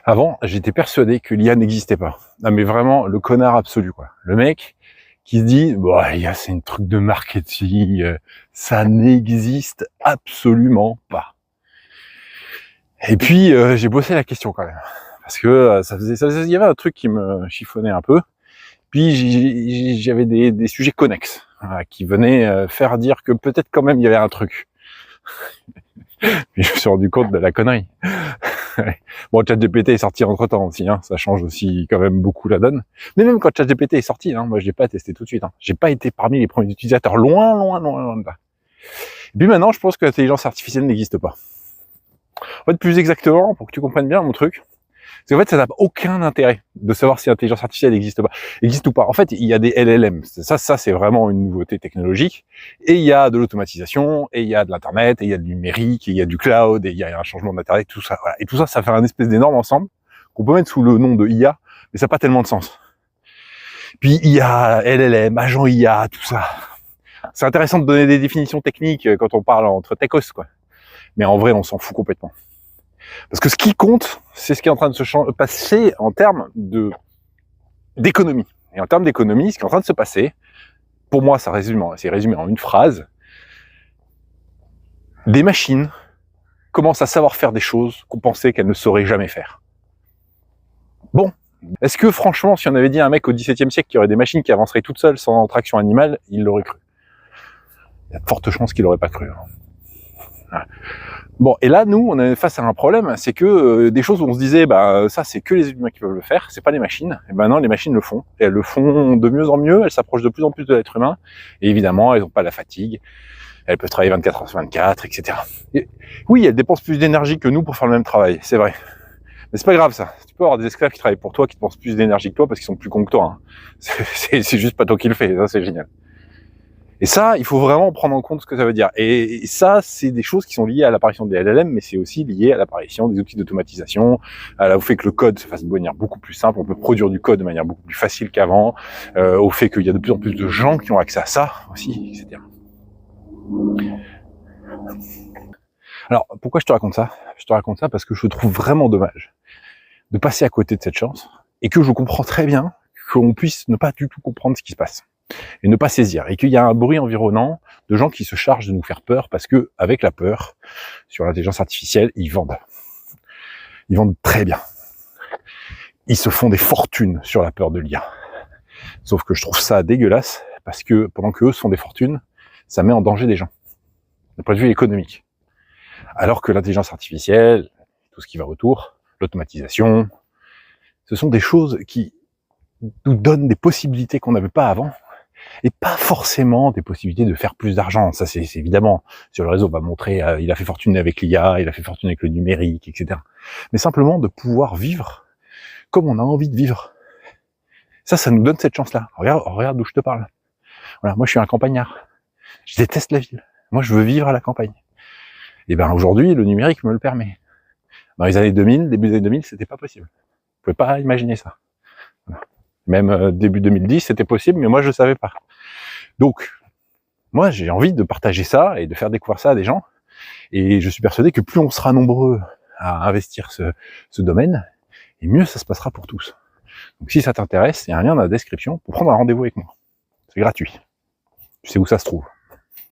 Avant, j'étais persuadé que l'IA n'existait pas. Non mais vraiment, le connard absolu, quoi. Le mec qui se dit, bon, l'IA c'est un truc de marketing, ça n'existe absolument pas. Et puis, j'ai bossé la question quand même. Parce que il y avait un truc qui me chiffonnait un peu. Puis j'avais des sujets connexes, voilà, qui venaient faire dire que peut-être quand même il y avait un truc. Puis je me suis rendu compte de la connerie. Bon, ChatGPT est sorti entre-temps aussi, hein, ça change aussi quand même beaucoup la donne. Mais même quand ChatGPT est sorti, hein, moi je l'ai pas testé tout de suite. Hein. J'ai pas été parmi les premiers utilisateurs, loin de là. Et puis maintenant, je pense que l'intelligence artificielle n'existe pas. En fait, plus exactement, pour que tu comprennes bien mon truc, c'est qu'en fait, ça n'a aucun intérêt de savoir si l'intelligence artificielle existe ou pas. En fait, il y a des LLM. Ça c'est vraiment une nouveauté technologique. Et il y a de l'automatisation, et il y a de l'internet, et il y a du numérique, et il y a du cloud, et il y a un changement d'internet, tout ça. Voilà. Et tout ça, ça fait un espèce d'énorme ensemble qu'on peut mettre sous le nom de IA, mais ça n'a pas tellement de sens. Puis il y a LLM, agent IA, tout ça. C'est intéressant de donner des définitions techniques quand on parle entre techos, quoi. Mais en vrai, on s'en fout complètement. Parce que ce qui compte, c'est ce qui est en train de se passer en termes d'économie. Et en termes d'économie, ce qui est en train de se passer, pour moi, c'est résumé en une phrase. Des machines commencent à savoir faire des choses qu'on pensait qu'elles ne sauraient jamais faire. Bon. Est-ce que franchement, si on avait dit à un mec au XVIIe siècle qu'il y aurait des machines qui avanceraient toutes seules sans traction animale, il l'aurait cru? Il y a de fortes chances qu'il l'aurait pas cru. Voilà. Bon, et là, nous, on est face à un problème, c'est que des choses où on se disait, bah ça, c'est que les humains qui peuvent le faire, c'est pas les machines. Et ben non, les machines le font. Et elles le font de mieux en mieux, elles s'approchent de plus en plus de l'être humain. Et évidemment, elles n'ont pas la fatigue. Elles peuvent travailler 24 heures sur 24, etc. Et oui, elles dépensent plus d'énergie que nous pour faire le même travail, c'est vrai. Mais c'est pas grave, ça. Tu peux avoir des esclaves qui travaillent pour toi, qui dépensent plus d'énergie que toi parce qu'ils sont plus cons que toi. Hein. C'est juste pas toi qui le fais, ça c'est génial. Et ça, il faut vraiment prendre en compte ce que ça veut dire. Et ça, c'est des choses qui sont liées à l'apparition des LLM, mais c'est aussi lié à l'apparition des outils d'automatisation, au fait que le code se fasse de manière beaucoup plus simple, on peut produire du code de manière beaucoup plus facile qu'avant, au fait qu'il y a de plus en plus de gens qui ont accès à ça aussi, etc. Alors, pourquoi je te raconte ça? Je te raconte ça parce que je trouve vraiment dommage de passer à côté de cette chance, et que je comprends très bien qu'on puisse ne pas du tout comprendre ce qui se passe. Et ne pas saisir, et qu'il y a un bruit environnant de gens qui se chargent de nous faire peur, parce que avec la peur sur l'intelligence artificielle, ils vendent très bien, ils se font des fortunes sur la peur de l'IA. Sauf que je trouve ça dégueulasse, parce que pendant qu'eux se font des fortunes, ça met en danger des gens, d'un point de vue économique. Alors que l'intelligence artificielle, tout ce qui va autour, l'automatisation, ce sont des choses qui nous donnent des possibilités qu'on n'avait pas avant, et pas forcément des possibilités de faire plus d'argent. Ça, c'est évidemment, sur le réseau, on va montrer, il a fait fortune avec l'IA, il a fait fortune avec le numérique, etc. Mais simplement de pouvoir vivre comme on a envie de vivre. Ça nous donne cette chance-là. Regarde d'où je te parle. Voilà, moi, je suis un campagnard. Je déteste la ville. Moi, je veux vivre à la campagne. Et ben, aujourd'hui, le numérique me le permet. Dans les années 2000, début des années 2000, c'était pas possible. Vous pouvez pas imaginer ça. Voilà. Même début 2010, c'était possible, mais moi, je savais pas. Donc, moi, j'ai envie de partager ça et de faire découvrir ça à des gens. Et je suis persuadé que plus on sera nombreux à investir ce domaine, et mieux ça se passera pour tous. Donc, si ça t'intéresse, il y a un lien dans la description pour prendre un rendez-vous avec moi. C'est gratuit. Tu sais où ça se trouve.